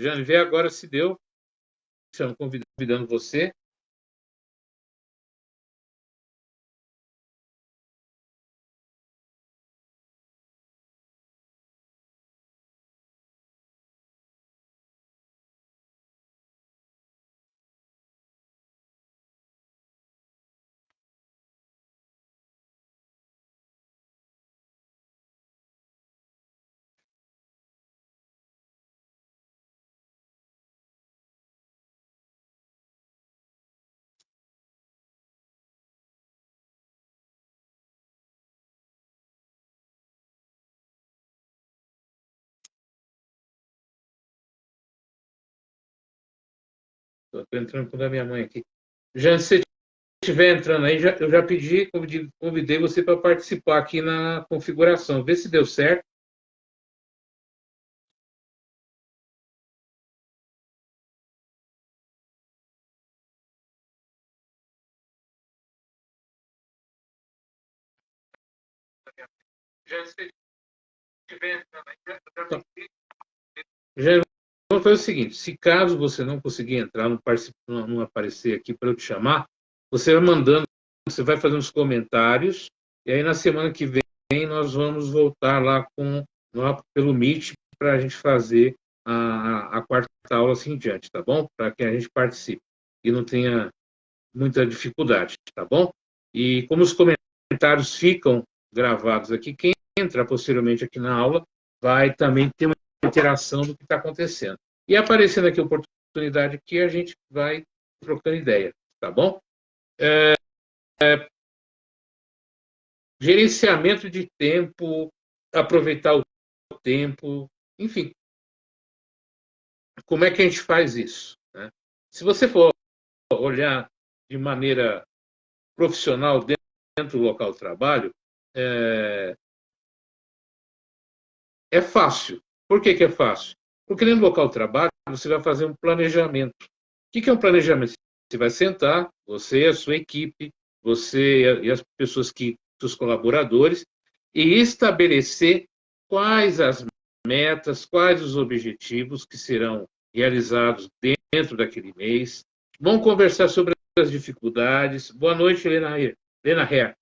Jane, vê agora se deu. Estamos convidando você. Estou entrando com a minha mãe aqui. Jane, se você estiver entrando aí, eu já convidei você para participar aqui na configuração. Vê se deu certo. Jane, se você estiver entrando aí, já pedi. Jane, vamos fazer o seguinte: se caso você não conseguir entrar, não aparecer aqui para eu te chamar, você vai mandando, você vai fazendo os comentários, e aí na semana que vem nós vamos voltar lá pelo Meet para a gente fazer a quarta aula assim em diante, tá bom? Para que a gente participe e não tenha muita dificuldade, tá bom? E como os comentários ficam gravados aqui, quem entrar posteriormente aqui na aula vai também ter uma interação do que está acontecendo. E aparecendo aqui a oportunidade aqui, a gente vai trocando ideia, tá bom? Gerenciamento de tempo, aproveitar o tempo, enfim, como é que a gente faz isso? Né? Se você for olhar de maneira profissional dentro do local de trabalho, é fácil. Por que é fácil? Porque dentro do local de trabalho você vai fazer um planejamento. O que é um planejamento? Você vai sentar, você, a sua equipe, você e as pessoas seus colaboradores, e estabelecer quais as metas, quais os objetivos que serão realizados dentro daquele mês. Vão conversar sobre as dificuldades. Boa noite, Helena Herr.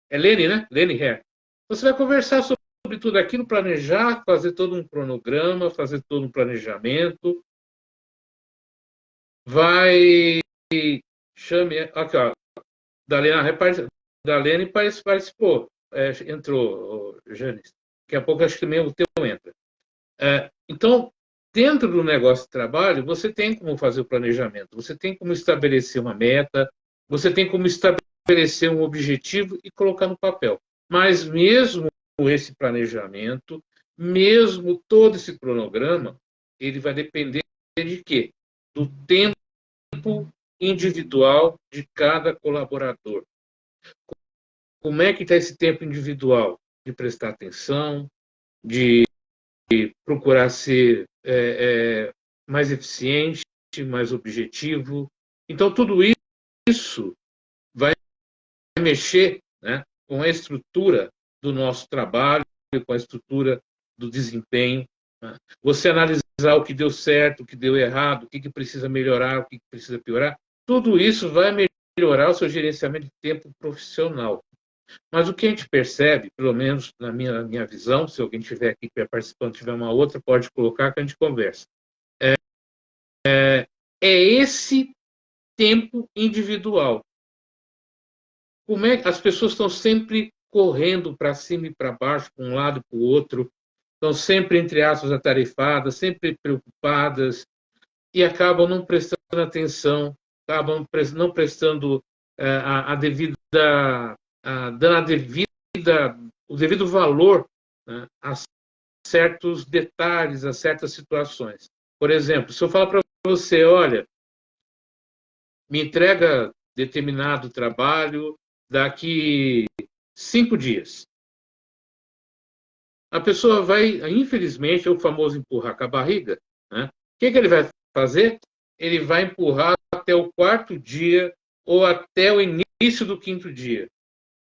É Lene, né? Lene Herr. Você vai conversar sobre tudo aquilo, planejar, fazer todo um cronograma, fazer todo um planejamento. Vai. Chame. Aqui, ó. Dalene participou. Entrou, Janice. Daqui a pouco acho que também o teu entra. Então, dentro do negócio de trabalho, você tem como fazer o planejamento, você tem como estabelecer uma meta, você tem como estabelecer um objetivo e colocar no papel. Mas mesmo esse planejamento, mesmo todo esse cronograma, ele vai depender de quê? Do tempo individual de cada colaborador. Como é que está esse tempo individual? De prestar atenção, de procurar ser mais eficiente, mais objetivo. Então, tudo isso vai mexer, né, com a estrutura do nosso trabalho, com a estrutura do desempenho. Né? Você analisar o que deu certo, o que deu errado, o que precisa melhorar, o que precisa piorar. Tudo isso vai melhorar o seu gerenciamento de tempo profissional. Mas o que a gente percebe, pelo menos na minha visão, se alguém tiver aqui que é participante, tiver uma outra, pode colocar que a gente conversa. É esse tempo individual. Como é que as pessoas estão sempre correndo para cima e para baixo, para um lado e para o outro, estão sempre, entre aspas, atarefadas, sempre preocupadas, e acabam não prestando atenção, acabam não prestando a devida, dando o devido valor, né, a certos detalhes, a certas situações. Por exemplo, se eu falar para você, olha, me entrega determinado trabalho daqui 5 dias. A pessoa vai, infelizmente, é o famoso empurrar com a barriga. Né? O que ele vai fazer? Ele vai empurrar até o 4º dia ou até o início do 5º dia.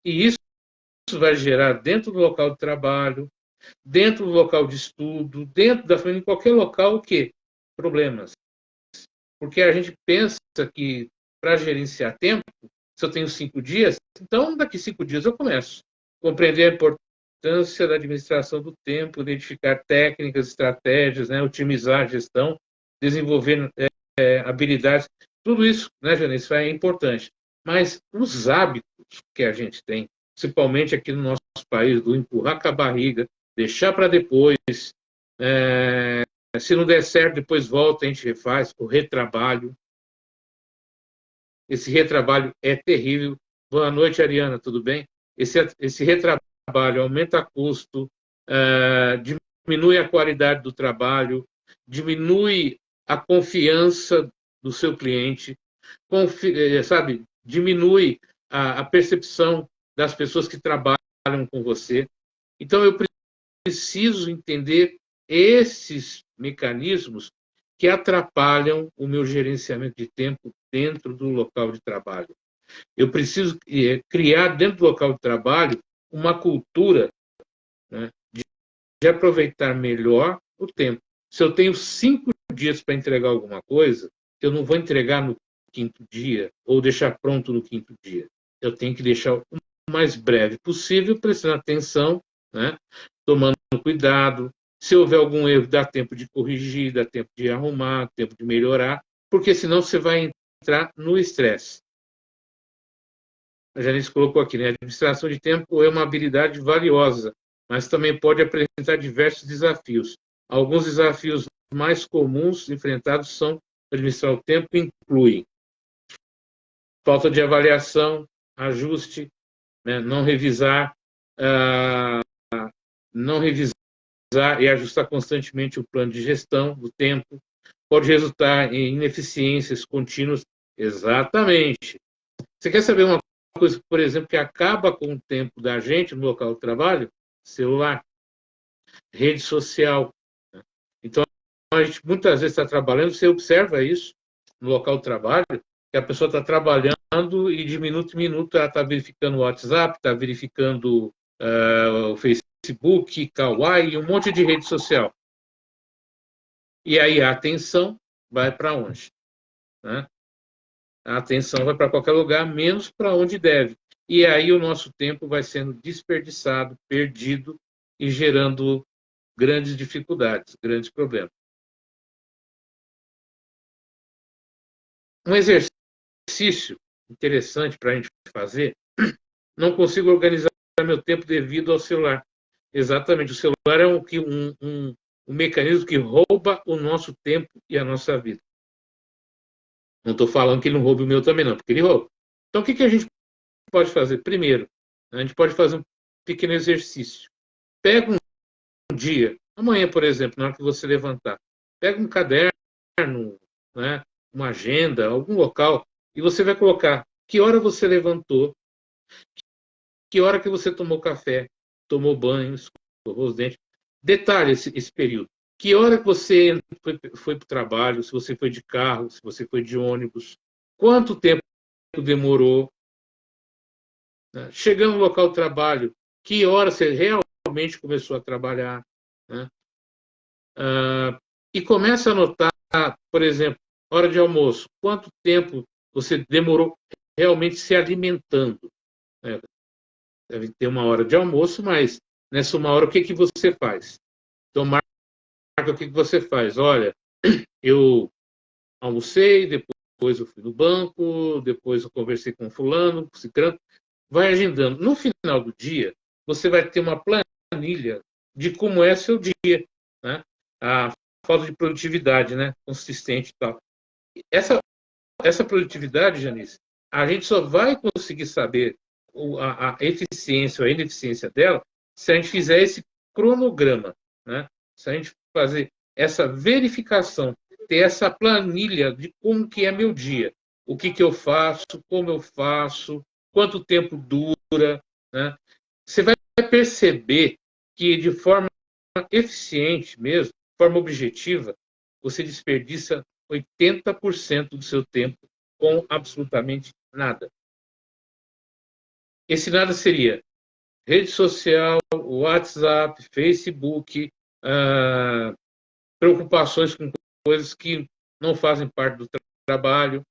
E isso vai gerar dentro do local de trabalho, dentro do local de estudo, dentro da família, em qualquer local, o quê? problemas. Porque a gente pensa que para gerenciar tempo, se eu tenho 5 dias, então daqui 5 dias eu começo. Compreender a importância da administração do tempo, identificar técnicas, estratégias, né, otimizar a gestão, desenvolver habilidades, tudo isso, né, Janice, é importante. Mas os hábitos que a gente tem, principalmente aqui no nosso país, do empurrar com a barriga, deixar para depois, se não der certo, depois volta, a gente refaz, o retrabalho. Esse retrabalho é terrível. Boa noite, Ariana, tudo bem? Esse retrabalho aumenta custo, diminui a qualidade do trabalho, diminui a confiança do seu cliente, sabe? Diminui a percepção das pessoas que trabalham com você. Então, eu preciso entender esses mecanismos que atrapalham o meu gerenciamento de tempo dentro do local de trabalho. Eu preciso criar dentro do local de trabalho uma cultura, né, de aproveitar melhor o tempo. Se eu tenho 5 dias para entregar alguma coisa, eu não vou entregar no quinto dia ou deixar pronto no quinto dia. Eu tenho que deixar o mais breve possível, prestando atenção, né, tomando cuidado. Se houver algum erro, dá tempo de corrigir, dá tempo de arrumar, tempo de melhorar, porque senão você vai entrar no estresse. A Janice colocou aqui, né? A administração de tempo é uma habilidade valiosa, mas também pode apresentar diversos desafios. Alguns desafios mais comuns enfrentados são administrar o tempo, incluem falta de avaliação, ajuste, né? Não revisar e ajustar constantemente o plano de gestão do tempo, pode resultar em ineficiências contínuas. Exatamente. Você quer saber uma coisa, por exemplo, que acaba com o tempo da gente no local de trabalho? Celular, rede social. Então, a gente muitas vezes está trabalhando, você observa isso no local de trabalho, que a pessoa está trabalhando e de minuto em minuto ela está verificando o WhatsApp, está verificando o Facebook, Kawaii, um monte de rede social. E aí a atenção vai para onde? Né? A atenção vai para qualquer lugar, menos para onde deve. E aí o nosso tempo vai sendo desperdiçado, perdido e gerando grandes dificuldades, grandes problemas. Um exercício interessante para a gente fazer, não consigo organizar meu tempo devido ao celular. Exatamente, o celular é um mecanismo que rouba o nosso tempo e a nossa vida. Não estou falando que ele não roube o meu também, não, porque ele rouba. Então, o que a gente pode fazer? Primeiro, a gente pode fazer um pequeno exercício. Pega um dia, amanhã, por exemplo, na hora que você levantar, pega um caderno, né, uma agenda, algum local, e você vai colocar que hora você levantou, que hora que você tomou café, tomou banho, escovou os dentes. Detalhe esse período. Que hora que você foi para o trabalho, se você foi de carro, se você foi de ônibus, quanto tempo demorou, né? Chegando no local de trabalho, que hora você realmente começou a trabalhar, né? E começa a anotar, por exemplo, hora de almoço, quanto tempo você demorou realmente se alimentando, né? Deve ter uma hora de almoço, mas nessa uma hora, o que você faz? Então, marca o que você faz. Olha, eu almocei, depois eu fui no banco, depois eu conversei com fulano, com ciclano. Vai agendando. No final do dia, você vai ter uma planilha de como é seu dia, né? A falta de produtividade, né? Consistente e tal. Essa produtividade, Janice, a gente só vai conseguir saber a eficiência ou a ineficiência dela se a gente fizer esse cronograma, né? Se a gente fazer essa verificação, ter essa planilha de como que é meu dia, o que eu faço, como eu faço, quanto tempo dura, né? Você vai perceber que de forma eficiente mesmo, de forma objetiva, você desperdiça 80% do seu tempo com absolutamente nada. Esse nada seria rede social, WhatsApp, Facebook, preocupações com coisas que não fazem parte do trabalho,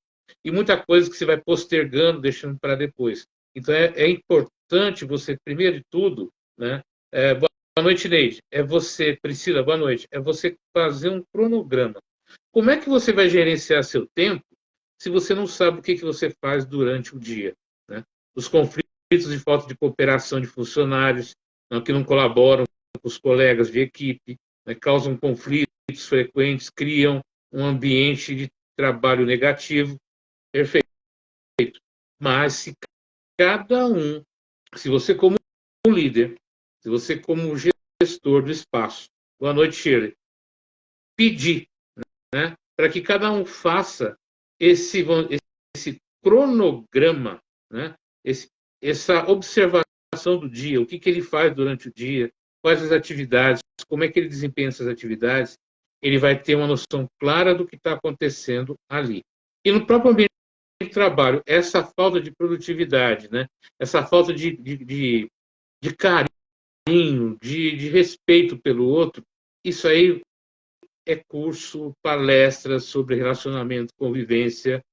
e muita coisa que você vai postergando, deixando para depois. Então, é importante você, primeiro de tudo, né? Boa noite, Neide. Priscila, boa noite. É você fazer um cronograma. Como é que você vai gerenciar seu tempo se você não sabe o que você faz durante o dia, né? Os conflitos de falta de cooperação de funcionários, né, que não colaboram com os colegas de equipe, né, causam conflitos frequentes, criam um ambiente de trabalho negativo. Perfeito. Mas se você como líder, se você como gestor do espaço, boa noite, Shirley, pedir, né, para que cada um faça esse cronograma, né, essa observação do dia, o que ele faz durante o dia, quais as atividades, como é que ele desempenha essas atividades, ele vai ter uma noção clara do que está acontecendo ali. E no próprio ambiente de trabalho, essa falta de produtividade, né, essa falta de carinho, de respeito pelo outro, isso aí é curso, palestras sobre relacionamento, convivência,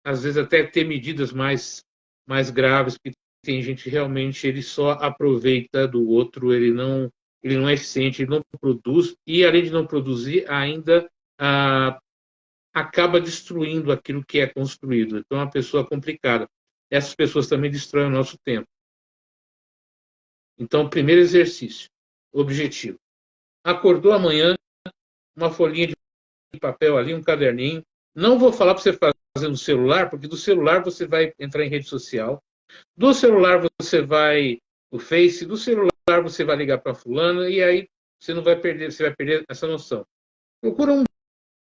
às vezes até ter medidas mais graves, porque tem gente que realmente ele só aproveita do outro, ele não é eficiente, ele não produz, e além de não produzir, ainda acaba destruindo aquilo que é construído. Então, é uma pessoa complicada. Essas pessoas também destroem o nosso tempo. Então, primeiro exercício, objetivo. Acordou amanhã, uma folhinha de papel ali, um caderninho. Não vou falar para você fazer no celular, porque do celular você vai entrar em rede social. Do celular você vai no Face, do celular você vai ligar para fulano, e aí você não vai perder, você vai perder essa noção. Procura um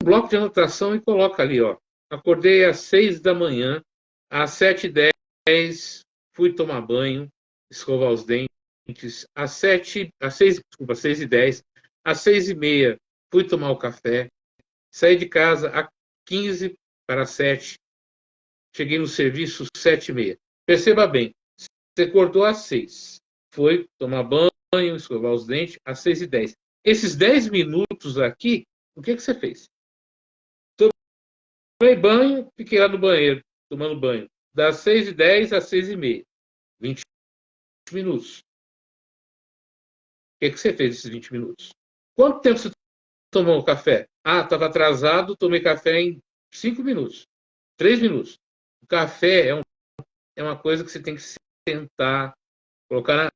bloco de anotação e coloca ali, ó. Acordei às 6 da manhã, às 7h10 fui tomar banho, escovar os dentes, às 6h10, às 6h30 fui tomar o café, saí de casa às 15 para 7, cheguei no serviço 7h30. Perceba bem, você acordou às 6, foi tomar banho, escovar os dentes, às 6h10. Esses 10 minutos aqui, o que você fez? Tomei banho, fiquei lá no banheiro, tomando banho. Das 6h10 às 6h30. 20 minutos. O que você fez esses 20 minutos? Quanto tempo você tomou o café? Ah, estava atrasado, tomei café em 5 minutos. 3 minutos. O café é uma coisa que você tem que sentar, colocar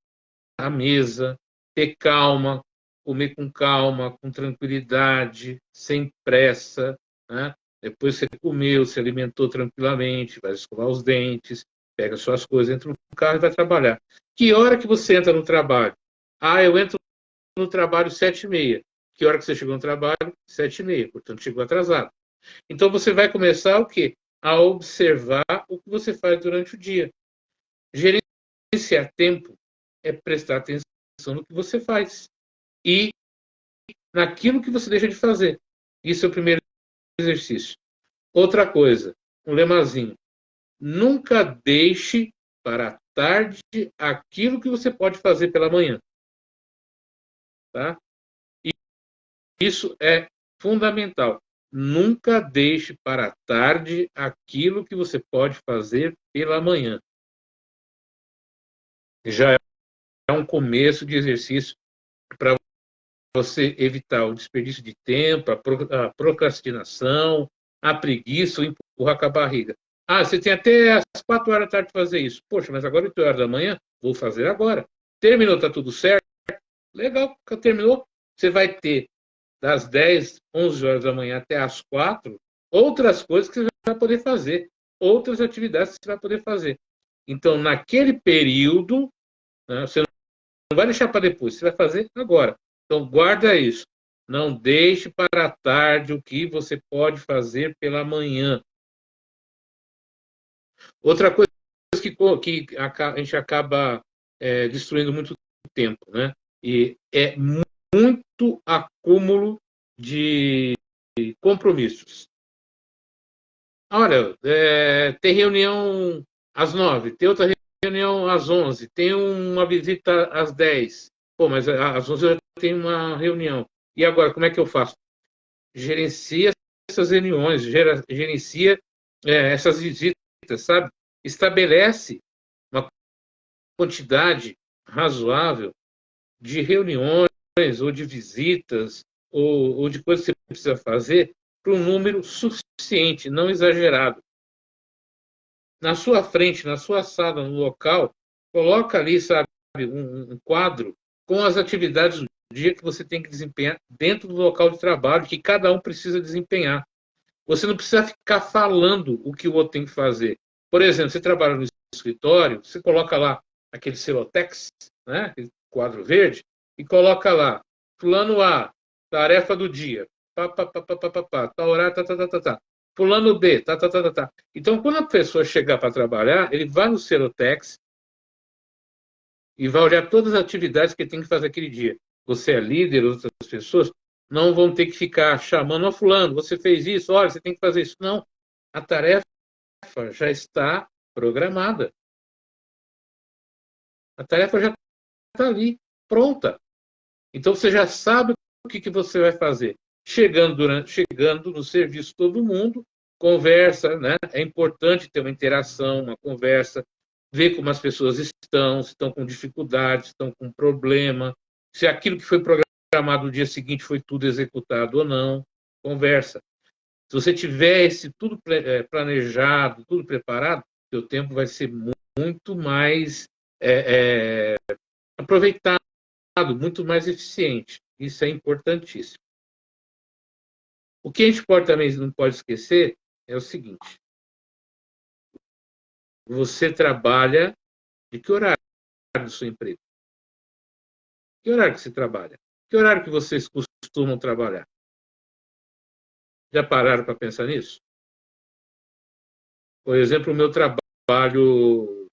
na mesa, ter calma, comer com calma, com tranquilidade, sem pressa, né? Depois você comeu, se alimentou tranquilamente, vai escovar os dentes, pega suas coisas, entra no carro e vai trabalhar. Que hora que você entra no trabalho? Ah, eu entro no trabalho 7h30. Que hora que você chegou no trabalho? 7h30, portanto chegou atrasado. Então você vai começar o quê? A observar o que você faz durante o dia. Gerenciar tempo é prestar atenção no que você faz e naquilo que você deixa de fazer. Isso é o primeiro exercício. Outra coisa, um lemazinho. Nunca deixe para a tarde aquilo que você pode fazer pela manhã. Tá? E isso é fundamental. Nunca deixe para a tarde aquilo que você pode fazer pela manhã. Já é um começo de exercício para você evitar o desperdício de tempo, a procrastinação, a preguiça, o empurrar com a barriga. Ah, você tem até às 4 horas da tarde para fazer isso. Poxa, mas agora 8 horas da manhã? Vou fazer agora. Terminou, está tudo certo? Legal, terminou. Você vai ter das 10, 11 horas da manhã até às 4, outras coisas que você vai poder fazer, outras atividades que você vai poder fazer. Então, naquele período, né, você não vai deixar para depois, você vai fazer agora. Então, guarda isso. Não deixe para a tarde o que você pode fazer pela manhã. Outra coisa que a gente acaba destruindo muito tempo, né? E é muito acúmulo de compromissos. Olha, tem reunião às 9, tem outra reunião às 11, tem uma visita às 10. Pô, mas às 11 eu tenho uma reunião. E agora, como é que eu faço? gerencia essas reuniões, gerencia essas visitas, sabe? Estabelece uma quantidade razoável de reuniões ou de visitas ou de coisas que você precisa fazer para um número suficiente, não exagerado. Na sua frente, na sua sala, no local, coloca ali, sabe, um quadro com as atividades do dia que você tem que desempenhar dentro do local de trabalho, que cada um precisa desempenhar. Você não precisa ficar falando o que o outro tem que fazer. Por exemplo, você trabalha no escritório, você coloca lá aquele celotex, né, aquele quadro verde, e coloca lá, fulano A, tarefa do dia, tá horário, tá. Fulano B, tá. Então, quando a pessoa chegar para trabalhar, ele vai no celotex e vai olhar todas as atividades que ele tem que fazer aquele dia. Você é líder, outras pessoas não vão ter que ficar chamando, ó, fulano, você fez isso, olha, você tem que fazer isso. Não, a tarefa já está programada. A tarefa já está ali, pronta. Então você já sabe o que você vai fazer. Chegando no serviço todo mundo, conversa, né? É importante ter uma interação, uma conversa, ver como as pessoas estão, se estão com dificuldades, se estão com problema, se aquilo que foi programado no dia seguinte foi tudo executado ou não. Conversa. Se você tiver esse tudo planejado, tudo preparado, seu tempo vai ser muito mais aproveitado, muito mais eficiente. Isso é importantíssimo. O que a gente também não pode esquecer é o seguinte: você trabalha de que horário do seu emprego? Que horário que você trabalha? Que horário que vocês costumam trabalhar? Já pararam para pensar nisso? Por exemplo, o meu trabalho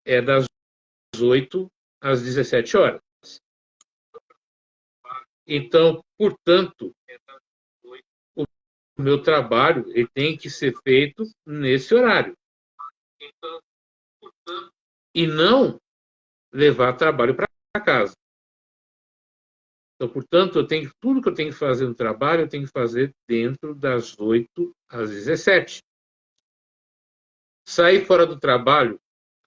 é das 8 às 17 horas. Então, portanto, o meu trabalho ele tem que ser feito nesse horário. E não levar trabalho para casa. Então, portanto, tudo que eu tenho que fazer no trabalho, eu tenho que fazer dentro das 8 às 17. Sair fora do trabalho,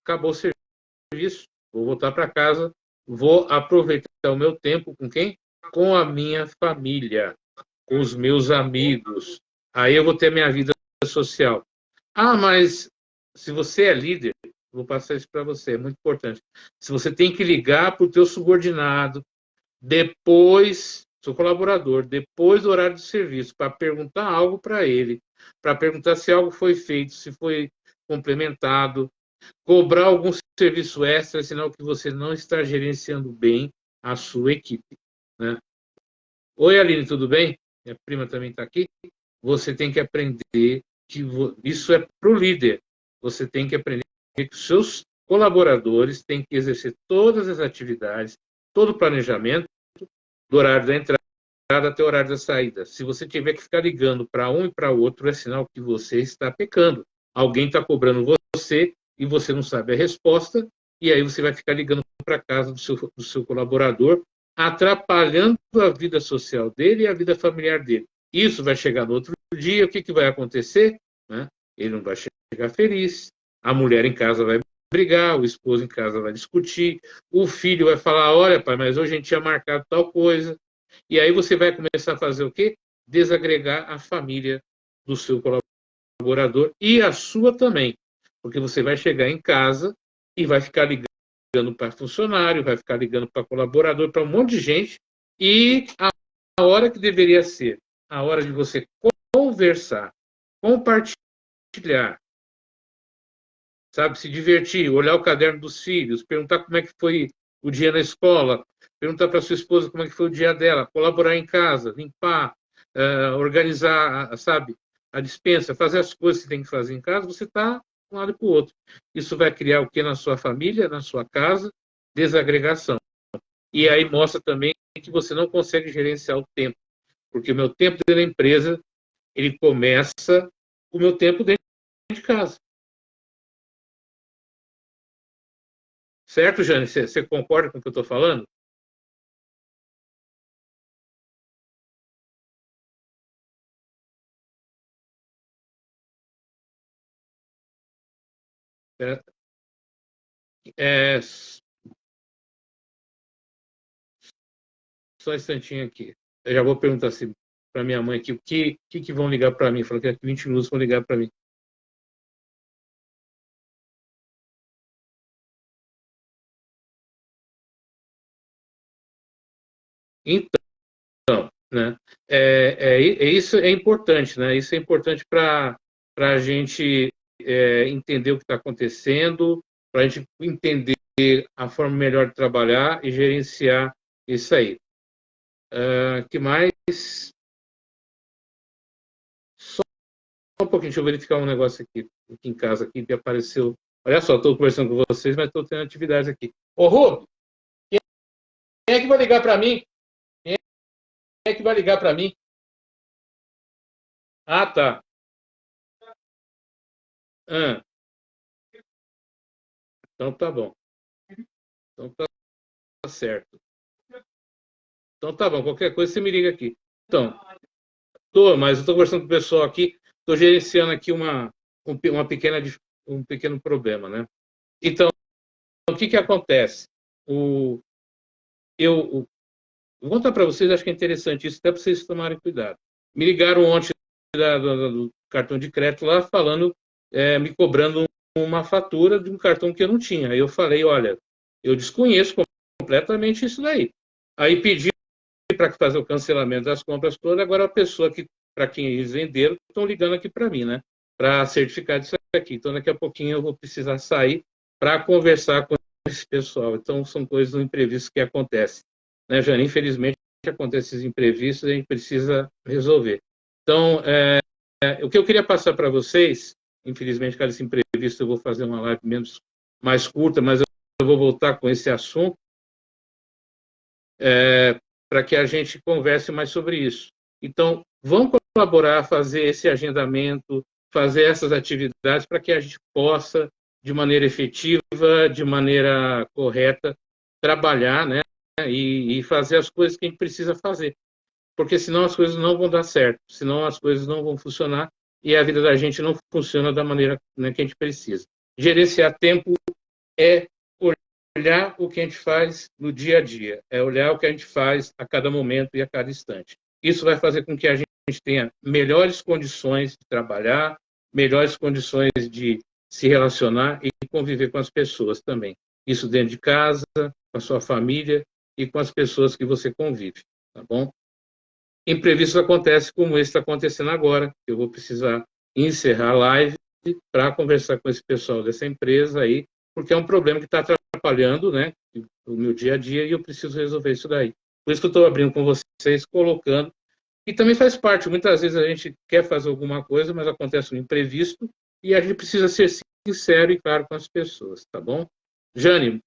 acabou o serviço, vou voltar para casa, vou aproveitar o meu tempo com quem? Com a minha família, com os meus amigos. Aí eu vou ter minha vida social. Ah, mas se você é líder, vou passar isso para você, é muito importante. Se você tem que ligar para o teu subordinado, depois, seu colaborador, depois do horário de serviço, para perguntar algo para ele, para perguntar se algo foi feito, se foi complementado, cobrar algum serviço extra, é sinal que você não está gerenciando bem a sua equipe. Né? Oi, Aline, tudo bem? Minha prima também está aqui. Você tem que aprender que isso é para o líder. Você tem que aprender que os seus colaboradores têm que exercer todas as atividades, todo o planejamento, do horário da entrada até o horário da saída. Se você tiver que ficar ligando para um e para outro, é sinal que você está pecando. Alguém está cobrando você e você não sabe a resposta, e aí você vai ficar ligando para casa do seu colaborador, atrapalhando a vida social dele e a vida familiar dele. Isso vai chegar no outro dia, o que, que vai acontecer? Né? Ele não vai chegar feliz, a mulher em casa vai brigar, o esposo em casa vai discutir, o filho vai falar, olha, pai, mas hoje a gente tinha marcado tal coisa. E aí você vai começar a fazer o quê? Desagregar a família do seu colaborador e a sua também. Porque você vai chegar em casa e vai ficar ligando para funcionário, vai ficar ligando para colaborador, para um monte de gente, e a hora que deveria ser a hora de você conversar, compartilhar, sabe, se divertir, olhar o caderno dos filhos, perguntar como é que foi o dia na escola, perguntar para sua esposa como é que foi o dia dela, colaborar em casa, limpar, organizar, sabe, a despensa, fazer as coisas que tem que fazer em casa, você está de um lado para o outro. Isso vai criar o que na sua família, na sua casa? Desagregação. E aí mostra também que você não consegue gerenciar o tempo, porque o meu tempo dentro da empresa, ele começa com o meu tempo dentro de casa. Certo, Jane? Você concorda com o que eu estou falando? É, só um instantinho aqui. Eu já vou perguntar assim para minha mãe aqui, o que vão ligar para mim? Falou que daqui 20 minutos vão ligar para mim. Então, né, isso é importante, né? Isso é importante para a gente entender o que está acontecendo, para a gente entender a forma melhor de trabalhar e gerenciar isso aí. Que mais? Só um pouquinho, deixa eu verificar um negócio aqui em casa aqui que apareceu. Olha só, estou conversando com vocês, mas estou tendo atividades aqui. Ô, Rô, quem é que vai ligar para mim? Quem é que vai ligar para mim? Ah, tá. Ah, então tá bom. Então tá certo. Então tá bom, qualquer coisa você me liga aqui. Então, mas eu estou conversando com o pessoal aqui, estou gerenciando aqui um pequeno problema, né? Então, o que acontece? Eu vou contar para vocês, acho que é interessante isso, até para vocês tomarem cuidado. Me ligaram ontem do cartão de crédito lá, falando, me cobrando uma fatura de um cartão que eu não tinha. Aí eu falei, olha, eu desconheço completamente isso daí. Aí pedi para fazer o cancelamento das compras todas, agora a pessoa que, para quem eles venderam, estão ligando aqui para mim, né? Para certificar disso aqui. Então, daqui a pouquinho eu vou precisar sair para conversar com esse pessoal. Então, são coisas imprevistas que acontecem. Né, Jane? Infelizmente, acontecem esses imprevistos e a gente precisa resolver. Então, o que eu queria passar para vocês, infelizmente, cada esse imprevisto, eu vou fazer uma live mais curta, mas eu vou voltar com esse assunto, para que a gente converse mais sobre isso. Então, vamos colaborar, fazer esse agendamento, fazer essas atividades para que a gente possa, de maneira efetiva, de maneira correta, trabalhar, né, e fazer as coisas que a gente precisa fazer. Porque senão as coisas não vão dar certo, senão as coisas não vão funcionar e a vida da gente não funciona da maneira, né, que a gente precisa. Gerenciar tempo é olhar o que a gente faz no dia a dia, é olhar o que a gente faz a cada momento e a cada instante. Isso vai fazer com que a gente tenha melhores condições de trabalhar, melhores condições de se relacionar e conviver com as pessoas também. Isso dentro de casa, com a sua família e com as pessoas que você convive, tá bom? Imprevistos acontecem como esse está acontecendo agora. Eu vou precisar encerrar a live para conversar com esse pessoal dessa empresa aí, porque é um problema que está atrapalhando, né, o meu dia a dia e eu preciso resolver isso daí. Por isso que eu estou abrindo com vocês, colocando, e também faz parte, muitas vezes a gente quer fazer alguma coisa, mas acontece um imprevisto e a gente precisa ser sincero e claro com as pessoas, tá bom? Jane,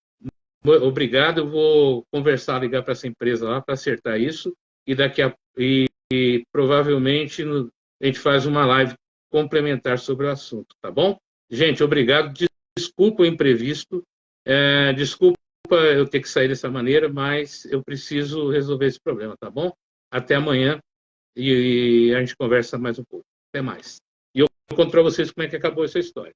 obrigado, eu vou conversar, ligar para essa empresa lá para acertar isso e e provavelmente a gente faz uma live complementar sobre o assunto, tá bom? Gente, obrigado. Desculpa o imprevisto, desculpa eu ter que sair dessa maneira, mas eu preciso resolver esse problema, tá bom? Até amanhã e a gente conversa mais um pouco. Até mais. E eu conto para vocês como é que acabou essa história.